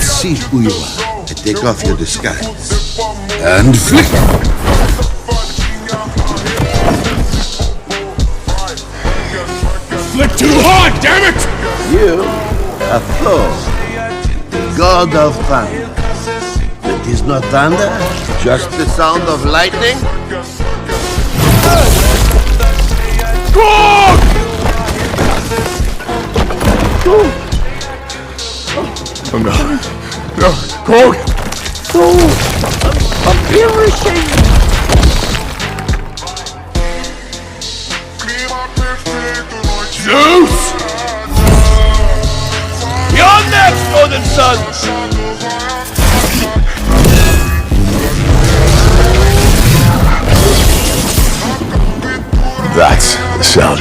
Let's see who you are. And take off your disguise. And flick! Flick too hard, damn it! You are Thor, the god of thunder. It is not thunder, just the sound of lightning. Korg! Oh no. No, Korg! Zeus! You're next, Northern Sons! That's the sound